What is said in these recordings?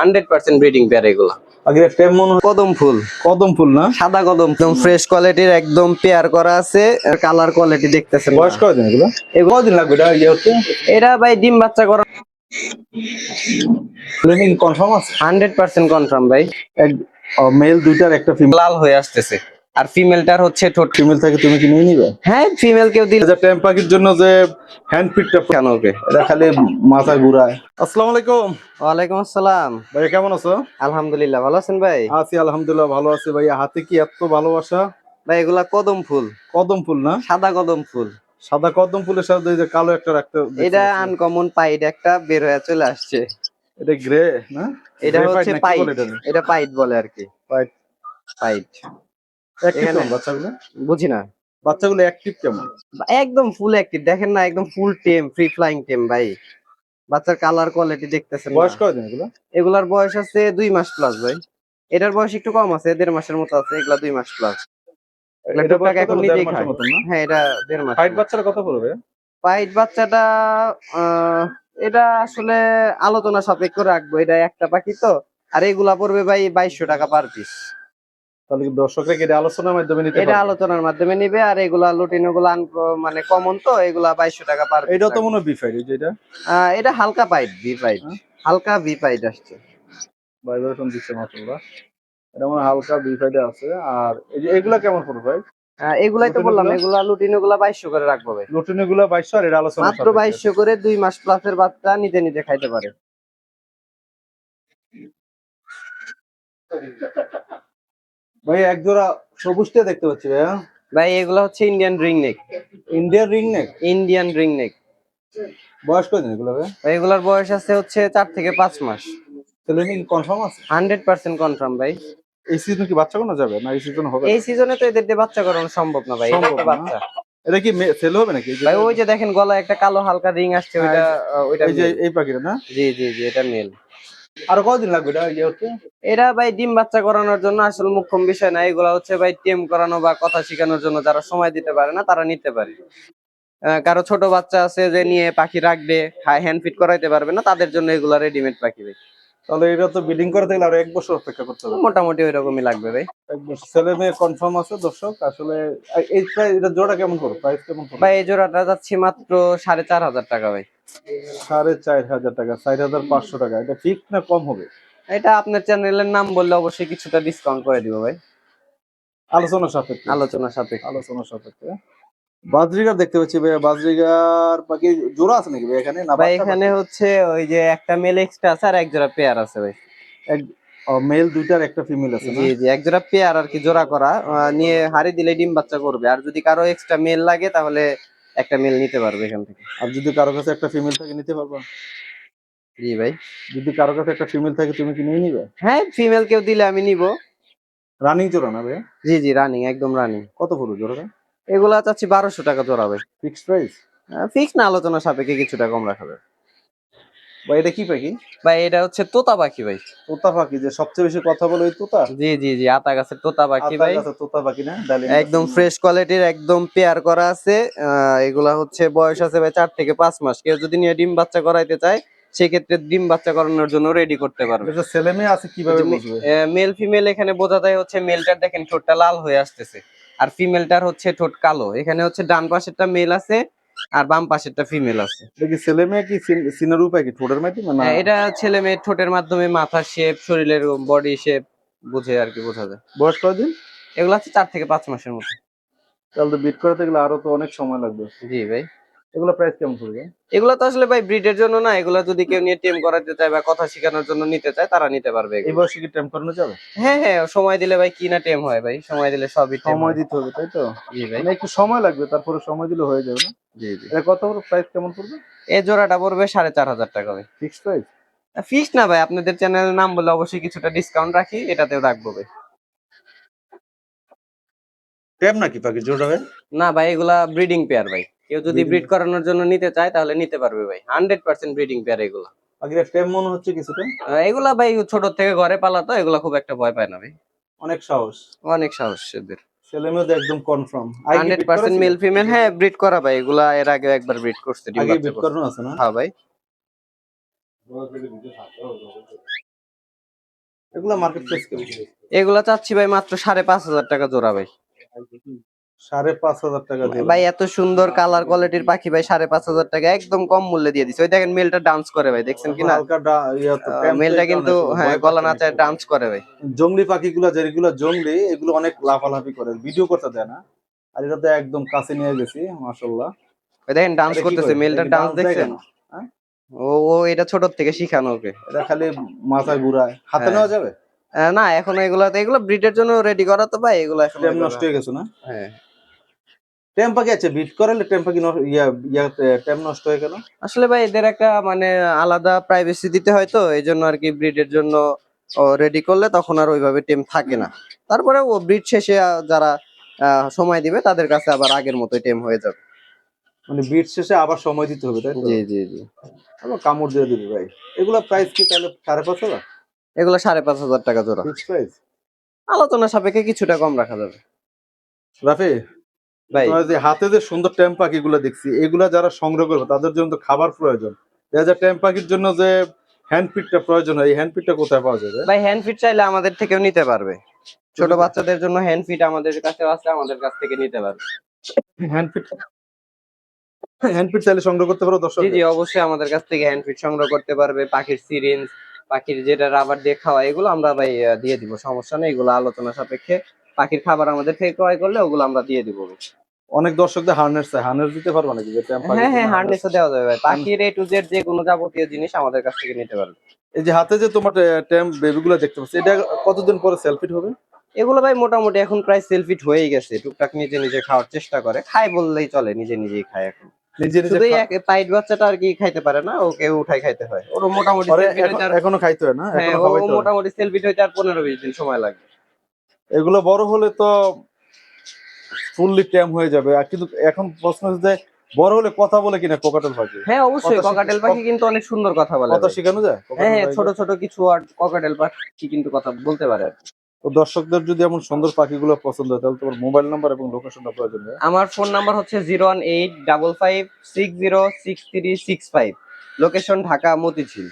100% breeding pair এগুলো। আগে টেম মনে হয় কদম ফুল না, সাদা কদম, একদম ফ্রেশ কোয়ালিটির, একদম পেয়ার করা আছে। কালার কোয়ালিটি দেখতেছেন। বয়স কয়দিন এগুলো? এগুলো কদিন লাগবে এটা ইয়ে হচ্ছে? এটা ভাই ডিম বাচ্চা করা প্লেনিং কনফার্ম আছে? 100% কনফার্ম ভাই। এক মেল দুইটার একটা ফিমেল। লাল হয়ে আসতেছে, আর ফিমেলটার হচ্ছে ঠোঁট। ফিমেল থেকে তুমি কি নিয়ে নিবে? হ্যাঁ, ফিমেল কেউ দিলে আচ্ছা, টেম পাখির জন্য যে হ্যান্ড ফিটটা কেন ওকে। এটা খালি মাথা ঘুরায়। আসসালামু আলাইকুম ওয়ালাইকুম আসসালাম। ভাই, কেমন আছো? আলহামদুলিল্লাহ, ভালো আছেন ভাই? আছি আলহামদুলিল্লাহ, ভালো আছি ভাই। হাতে কি এত ভালোবাসা! ভাই এগুলা কদম ফুল, কদম ফুল না? সাদা কদম ফুল। সাদা কদম ফুলের সাথে এই যে কালো একটা রাখতে দেখতে এটা পাচ্ছি। আনকমন পাইট একটা বের হয়ে চলে আসছে। এটা গ্রে না? এটা Grey হচ্ছে white না কি পাইট, বলে এটা? এটা পাইট বলে আর কি। White। পাইট। অ্যাক্টিভ এখানে কেমন বাচ্চাগুলো? বুঝি না। বাচ্চাগুলো অ্যাক্টিভ কেমন? একদম ফুল অ্যাক্টিভ, দেখেন না, একদম ফুল টেম, ফ্রি ফ্লাইং টেম ভাই। বাচ্চার কালার কোয়ালিটি দেখতেছেন বয়স না। কয়দিন এগুলো? এগুলার বয়স আছে 2 মাস প্লাস ভাই। এটার বয়স একটু কম আছে, 1.5 মাসের মতো আছে। এগুলা 2 মাস প্লাস। এগুলা এটা বয়স টুকটাক কত এখন হলো? দেড় নিজেই মাসের খায়। মতন না? হ্যাঁ, এটা 1.5 মাস। হাইট বাচ্চাটা কত পড়বে? পাইট বাচ্চাটা এটা আসলে আলোচনা সাপেক্ষ রাখবো, এটা একটা পাখি তো। আর এগুলা পড়বে ভাই 2200 টাকা পার পিস। তাহলে কি দর্শকরা কি এটা আলোচনার মাধ্যমে নিতে এটা পারবে? আলোচনার মাধ্যমে নিবে। আর এগুলা লুটিনো গুলা মানে কমন তো, এগুলা 2200 টাকা পার পিস। এটাও তো মনে হয় বিফাইড, এই যে এটা এটা হালকা পাইট, ভি পাইট, হ্যাঁ? হালকা ভি পাইট আসছে। ভাইব্রেশন দিচ্ছে মাশাআল্লাহ। এটা মনে হয় হালকা বিফাইডে আছে। আর এই যে এগুলা কেমন পড়বে ভাই? এগুলাই তো বললাম, এগুলা লুটিনো গুলা 2200 করে রাখবো ভাই। লুটিনো গুলা 2200 আর এটা আলোচনা মাত্র সাপেক্ষে। 2200 করে, 2 মাস প্লাসের বাচ্চা নিজে নিজে খাইতে পারে। ভাই এক জোড়া সবুজটা দেখতে পাচ্ছি ভাইয়া। ভাই এগুলা হচ্ছে Indian ring neck. Indian ring neck. Indian ring neck. বয়স কয়দিন এগুলো ভাই? ভাই এগুলার বয়স আছে হচ্ছে 4 থেকে 5 মাস। তাহলে কি কনফার্ম আছে? 100% কনফার্ম ভাই। এই সিজনে কি বাচ্চা কোনো যাবে না? এই সিজন হবে এই না? সিজনে তো এদের দিয়ে বাচ্চা করানো সম্ভব না ভাই, এটাই সম্ভব তো না? বাচ্চা। এটা কি সেল হবে নাকি? ভাই ওই যে দেখেন গলায় একটা কালো হালকা রিং আসছে, হ্যাঁ, ওইটা ওইটা এই যে মেল। এই পাখিটা না? জি জি জি, এটা মেল। আর কতদিন লাগবে এটা ইয়ে হচ্ছে? এটা ভাই ডিম বাচ্চা করানোর জন্য আসলে মুখ্যম বিষয় না, এগুলা হচ্ছে ভাই টেম করানো বা কথা শেখানোর জন্য যারা সময় দিতে পারে না তারা নিতে পারে। কারো ছোট বাচ্চা আছে যে নিয়ে পাখি রাখবে, হ্যান্ড ফিট করাইতে পারবে না, তাদের জন্য এগুলা রেডিমেড পাখি ভাই। তাহলে এটা তো বিডিং করে থাকলে আর 1 বছর অপেক্ষা করতে হবে। মোটামুটি ওই রকমই লাগবে ভাই। 1 বছর ছেলে মেয়ে কনফার্ম আছে দর্শক। আসলে এই প্রাইস, এটা জোড়া কেমন করো? প্রাইস কেমন করো? ভাই এই জোড়াটা যাচ্ছি মাত্র 4500 টাকা ভাই। 4500 টাকা, 4500 টাকা। এটা ফিক্স না কম হবে? এটা আপনার চ্যানেলের নাম বললে অবশ্যই কিছুটা ডিসকাউন্ট করে দিব ভাই, আলোচনা সাপেক্ষে। আলোচনা সাপেক্ষে। আলোচনা সাপেক্ষে। বাজরিগার দেখতে পাচ্ছি ভাইয়া। বাজরিগার পাখি জোড়া আছে নাকি ভাই এখানে, না ভাই বাচ্চা এখানে পাখি? হচ্ছে ওই যে একটা মেল এক্সট্রা আছে আর এক জোড়া পেয়ার আছে ভাই। এক মেল দুইটার একটা ফিমেল আছে না? জি জি, এক জোড়া পেয়ার আর কি, জোড়া করা নিয়ে হাড়ি দিলে ডিম বাচ্চা করবে। আর যদি কারো এক্সট্রা মেল লাগে তাহলে একটা মেল নিতে পারবে এখান থেকে। আর যদি কারো কাছে একটা ফিমেল থাকে নিতে পারবা? জি ভাই। যদি কারো কাছে একটা ফিমেল থাকে তুমি কি নিয়ে নিবে? হ্যাঁ, ফিমেল কেউ দিলে আমি নিব। রানিং জোড়া না ভাই? জি জি, রানিং, একদম রানিং। কত পড়বে জোড়াটা? এগুলা চাচ্ছি 1200 টাকা জোড়া ভাই। Fixed price? ফিক্স না, আলোচনা সাপেক্ষে কিছুটা কম রাখা যাবে। ভাই এটা কি পাখি? ভাই এটা হচ্ছে তোতা পাখি ভাই। তোতা পাখি, যে সবচেয়ে বেশি কথা বলে ওই তোতা? জি জি জি, আতা গাছের তোতা পাখি আতা ভাই। গাছে তোতা পাখি না? ডালিম একদম গাছে। ফ্রেশ কোয়ালিটির, একদম পেয়ার করা আছে। এগুলা হচ্ছে বয়স আছে ভাই 4 থেকে 5 মাস। কেউ যদি নিয়ে ডিম বাচ্চা করাইতে চায় সেক্ষেত্রে ডিম বাচ্চা করানোর জন্য রেডি করতে পারবে। এটা ছেলে মেয়ে আছে কিভাবে বুঝবে? মেল ফিমেল এখানে বোঝা যায় হচ্ছে মেলটার দেখেন ঠোঁটটা লাল হয়ে আসতেছে, আর ফিমেলটার হচ্ছে ঠোঁট কালো। এখানে হচ্ছে ডান পাশেরটা মেল আছে আর বাম পাশেরটা ফিমেল আছে। দেখি ছেলে মেয়ে কি চিনার উপায় কি ঠোঁটের মাধ্যমে না? এটা ছেলে মেয়ের ঠোঁটের মাধ্যমে মাথার শেপ, শরীরের বডি শেপ বুঝে আর কি বোঝা যায়। বয়স কয়দিন? এগুলো হচ্ছে 4 থেকে 5 মাসের মতো। তাহলে তো বিট করাতে গেলে আরো তো অনেক সময় লাগবে। জি ভাই। এগুলো প্রাইস কেমন পড়বে? এগুলো তো আসলে ভাই ব্রিডের জন্য না, এগুলো যদি কেউ নিয়ে টেম করাতে চায় বা কথা শেখানোর জন্য নিতে চায় তারা নিতে পারবে এই এগুলো। বয়সে কি টাইম করানো যাবে? হ্যাঁ হ্যাঁ, সময় দিলে ভাই কি না টেম হয় ভাই, সময় দিলে সবই টেম সময় হয়। দিতে হবে তাই তো? জি ভাই। মানে একটু সময় লাগবে, তারপরে সময় দিলে হয়ে যাবে না? জি জি। এটা কত বড় প্রাইস কেমন পড়বে? এই জোড়াটা পড়বে 4500 টাকা ভাই। Fixed price? ফিক্স না ভাই, আপনাদের চ্যানেলের নাম বলে অবশ্যই কিছুটা ডিসকাউন্ট রাখি, এটাতেও রাখবো ভাই। টেম নাকি পাখি জোড়া ভাই? না ভাই, এগুলা ব্রিডিং পেয়ার ভাই। কেউ যদি Breeding? ব্রিড করানোর জন্য নিতে চায় তাহলে নিতে পারবে ভাই। 100% ব্রিডিং পেয়ার এগুলা। পাখিটা টেম মনে হচ্ছে কিছুটা। এগুলা ভাই ছোট থেকে ঘরে পালা তো, এগুলা খুব একটা ভয় পায় না ভাই। অনেক সাহস। অনেক সাহস এদের। ছেলে মেয়ে তো একদম কনফার্ম। আগে বিট 100% করেছিল? মেল ফিমেল, হ্যাঁ ব্রিড করা ভাই। এগুলা এর আগে একবার ব্রিড করছে, ডিম আগে বাচ্চা বিট করছে। করানো আছে না? হ্যাঁ ভাই। এগুলা মার্কেট প্রাইস কেমন? এগুলা চাচ্ছি ভাই মাত্র 5,500 টাকা জোড়া ভাই। 5,500 টাকা জোড়া। ভাই এত সুন্দর কালার কোয়ালিটির পাখি ভাই 5,500 টাকা একদম কম মূল্যে দিয়ে দিছে। ওই দেখেন মেলটা ডান্স করে ভাই, দেখছেন কিনা? হালকা ইয়া তো টেম্প মেলটা কিন্তু হ্যাঁ গলা নাচায় ডান্স করে ভাই। জংলি পাখিগুলা যেগুলো জংলি এগুলো অনেক লাফালাফি করে, ভিডিও করতে দেয় না। আর এটা তো একদম কাছে নিয়ে গেছি, মাশাআল্লাহ। ওই দেখেন ডান্স এটা কি করতেছে, করে? এটা মেলটার কি ডান্স ডান্স দেয় দেখছেন? কেন? হ্যাঁ? ও ও এটা ছোট থেকে শিখানো ওকে। এটা খালি মাথা ঘুরায়, হাতে হ্যাঁ। নেওয়া যাবে? না এখনো এগুলো ব্রিডের জন্য রেডি করা তো ভাই, এগুলো এখন টেম নষ্ট হয়ে গেছে না? হ্যাঁ। টেম পাখি আছে বিট করালে টেম পাখি টেম নষ্ট হয়ে গেল। আসলে ভাই এদের একটা মানে আলাদা প্রাইভেসি দিতে হয় তো, এই জন্য আর কি ব্রিডের জন্য রেডি করলে তখন আর ওইভাবে টেম থাকে না। তারপরে ও ব্রিড শেষে যারা সময় দিবে তাদের কাছে আবার আগের মতোই টেম হয়ে যাবে। মানে বিট শেষে আবার সময় দিতে হবে, তাই তো? জি জি জি। আবার কামড় দিয়ে দিবি ভাই। এগুলা প্রাইস কি তাহলে 5,500? এগুলো 5,500 টাকা জোড়া। Fix price? আলোচনা সাপেক্ষে কিছুটা কম রাখা যাবে রাফি, ভাই। তোমার যে হাতে যে সুন্দর টেম পাখিগুলো দেখছি, এগুলা যারা সংগ্রহ করবে তাদের জন্য তো খাবার প্রয়োজন। দেখা যায় টেম পাখির জন্য যে হ্যান্ড ফিডটা প্রয়োজন হয়, এই হ্যান্ড ফিডটা কোথায় পাওয়া যাবে? ভাই হ্যান্ড ফিট চাইলে আমাদের থেকেও নিতে পারবে। ছোট বাচ্চাদের জন্য হ্যান্ড ফিট আমাদের কাছে আছে, আমাদের কাছ থেকে নিতে পারবে। হ্যান্ড ফিড হ্যান্ড ফিড চাইলে সংগ্রহ করতে পারো দর্শক। জি জি অবশ্যই আমাদের কাছ থেকে হ্যান্ড ফিট সংগ্রহ করতে পারবে। পাখির সিরিঞ্জ, পাখির যেটা রাবার দিয়ে খাওয়া, এগুলো আমরা ভাই দিয়ে দিব, সমস্যা নেই। এগুলো আলোচনা সাপেক্ষে পাখির খাবার আমাদের থেকে ক্রয় করলে ওগুলো আমরা দিয়ে দিব। অনেক দর্শকদের হার্নেস চাই, হার্নেস দিতে পারবো নাকি? যে টেম পাখির হ্যাঁ হ্যাঁ জন্য হার্নেসও দেওয়া যাবে ভাই। পাখির A to Z যে কোনো যাবতীয় জিনিস আমাদের কাছ থেকে নিতে পারবে। এই যে হাতে যে তোমার টেম বেবিগুলো দেখতে পাচ্ছি, এটা কতদিন পরে সেলফিট হবে? এগুলো ভাই মোটামুটি এখন প্রায় সেলফিট হয়েই গেছে, টুকটাক নিজে নিজে খাওয়ার চেষ্টা করে, খায় বললেই চলে, নিজে নিজেই খায় এখন। নিজে নিজে শুধু এই পাইট বাচ্চাটা আর কি খাইতে পারে না, ওকে উঠাই খাইতে হয়। ওর মোটামুটি সেলফিট হইতে আর এখনো খাইতে হয় না? হ্যাঁ এখনো ও খাওয়াইতে হয়? মোটামুটি সেলফিট হইতে আর 15-20 দিন সময় লাগে। এগুলো বড় হলে তো ফুললি টেম হয়ে যাবে। আর কিন্তু এখন প্রশ্ন হচ্ছে যে বড় হলে কথা বলে কিনা কোকাটেল পাখি? হ্যাঁ অবশ্যই ককাটেল পাখি কিন্তু অনেক সুন্দর কথা বলে কথা ভাই। শেখানো যায় হ্যাঁ কোকাটেল হ্যাঁ পাখিকে? ছোট ছোট কিছু ওয়ার্ড ককাটেল পাখি কিন্তু কথা বলতে পারে আর কি। তো দর্শকদের যদি এমন সুন্দর পাখিগুলো পছন্দ হয় তাহলে তোমার মোবাইল নাম্বার এবং লোকেশনটা প্রয়োজন হয়। আমার ফোন নাম্বার হচ্ছে 0185556063665, লোকেশন ঢাকা মতিঝিল।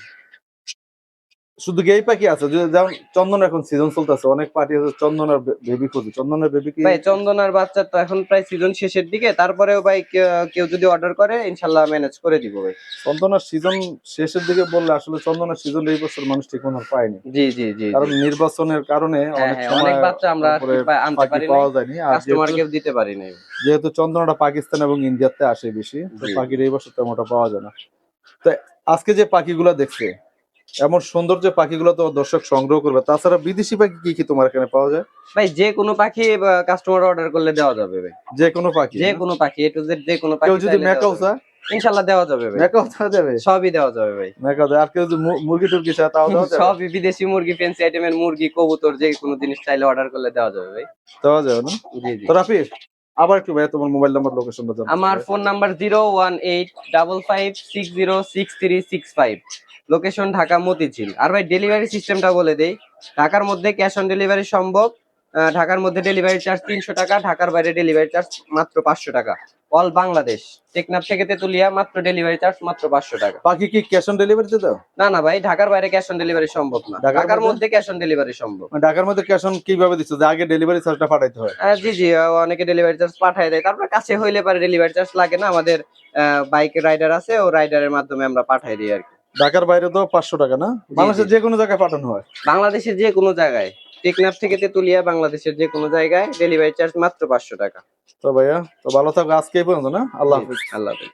শুধু কি এই পাখি আছে? যেমন চন্দন এখন সিজন চলতেছে, অনেক পাখি আছে চন্দনের বেবি খুঁজে। চন্দনের বেবি কি? ভাই চন্দনার বাচ্চা তো এখন প্রায় সিজন শেষের দিকে, তারপরেও ভাই কেউ যদি অর্ডার করে ইনশাল্লাহ ম্যানেজ করে দিব ভাই। চন্দনের সিজন শেষের দিকে বললে আসলে চন্দনের সিজন এই বছর মানুষ ঠিক মতো পায়নি, জি জি জি কারণ নির্বাচনের কারণে হ্যাঁ অনেক হ্যাঁ সময় অনেক বাচ্চা আমরা তারপরে আনতে পাখি পারি নাই, পাওয়া যায়নি। আর কাস্টমারকে দিতে পারি নাই। যেহেতু চন্দনাটা পাকিস্তান এবং ইন্ডিয়াতে আসে বেশি, তো জি। পাখির এই বছর তেমনটা পাওয়া যায় না। তো আজকে যে পাখিগুলো দেখছে, এমন সুন্দর যে পাখিগুলো তো দর্শক সংগ্রহ করবে, তাছাড়া বিদেশি পাখি কি কি তোমার এখানে পাওয়া যায়? ভাই যে কোনো পাখি কাস্টমার অর্ডার করলে দেওয়া যাবে ভাই। যে কোনো পাখি? যে কোনো পাখি A to Z যে কোনো পাখি কেউ যদি চাইলে দেওয়া ম্যাকাও যাবে। চায়? ইনশাল্লাহ দেওয়া যাবে ভাই। ম্যাকাও চাওয়া যাবে? সবই দেওয়া যাবে ভাই। ম্যাকাও দেয়। আর কেউ যদি মুরগি টুরগি চায় তাও দেওয়া যাবে? সবই বিদেশি মুরগি, ফ্যান্সি আইটেমের মুরগি, কবুতর, যে কোনো জিনিস চাইলে অর্ডার করলে দেওয়া যাবে ভাই। দেওয়া যাবে না? জি জি। তো রাফি, আবার একটু ভাই তোমার মোবাইল নাম্বার লোকেশনটা জানতে আমার চাই। Phone number 01855606365, location Dhaka Motijheel. আর ভাই ডেলিভারি সিস্টেমটা বলে দেই, ঢাকার মধ্যে ক্যাশ অন ডেলিভারি সম্ভব। ঢাকার মধ্যে ডেলিভারি চার্জ 300 টাকা, ঢাকার বাইরে ডেলিভারি চার্জ মাত্র 500 টাকা। অল বাংলাদেশ, টেকনাফ থেকে তেতুলিয়া মাত্র ডেলিভারি চার্জ মাত্র 500 টাকা। পাখি কি ক্যাশ অন ডেলিভারিতে দাও? না না ভাই, ঢাকার বাইরে ক্যাশ অন ডেলিভারি সম্ভব না, ঢাকার মধ্যে ক্যাশ অন ডেলিভারি সম্ভব। মানে ঢাকার মধ্যে ক্যাশ অন কিভাবে দিচ্ছ? যে আগে ডেলিভারি চার্জটা পাঠাইতে হয়? জি জি অনেকে ডেলিভারি চার্জ পাঠায় দেয়, তারপর কাছে হইলে পারে ডেলিভারি চার্জ লাগে না। আমাদের বাইক রাইডার আছে, ও রাইডারের মাধ্যমে আমরা পাঠাই দিই আর কি। ঢাকার বাইরে তো 500 টাকা না? বাংলাদেশের যে কোনো জায়গায় পাঠানো হয়? বাংলাদেশের যে কোনো জায়গায়, টেকনাফ থেকে তেতুলিয়া, বাংলাদেশের যে কোনো জায়গায় ডেলিভারি চার্জ মাত্র 500 টাকা। তো ভাইয়া, তো ভালো থাকো, আজকে এই পর্যন্ত না? আল্লাহ হাফিজ। আল্লাহ হাফেজ।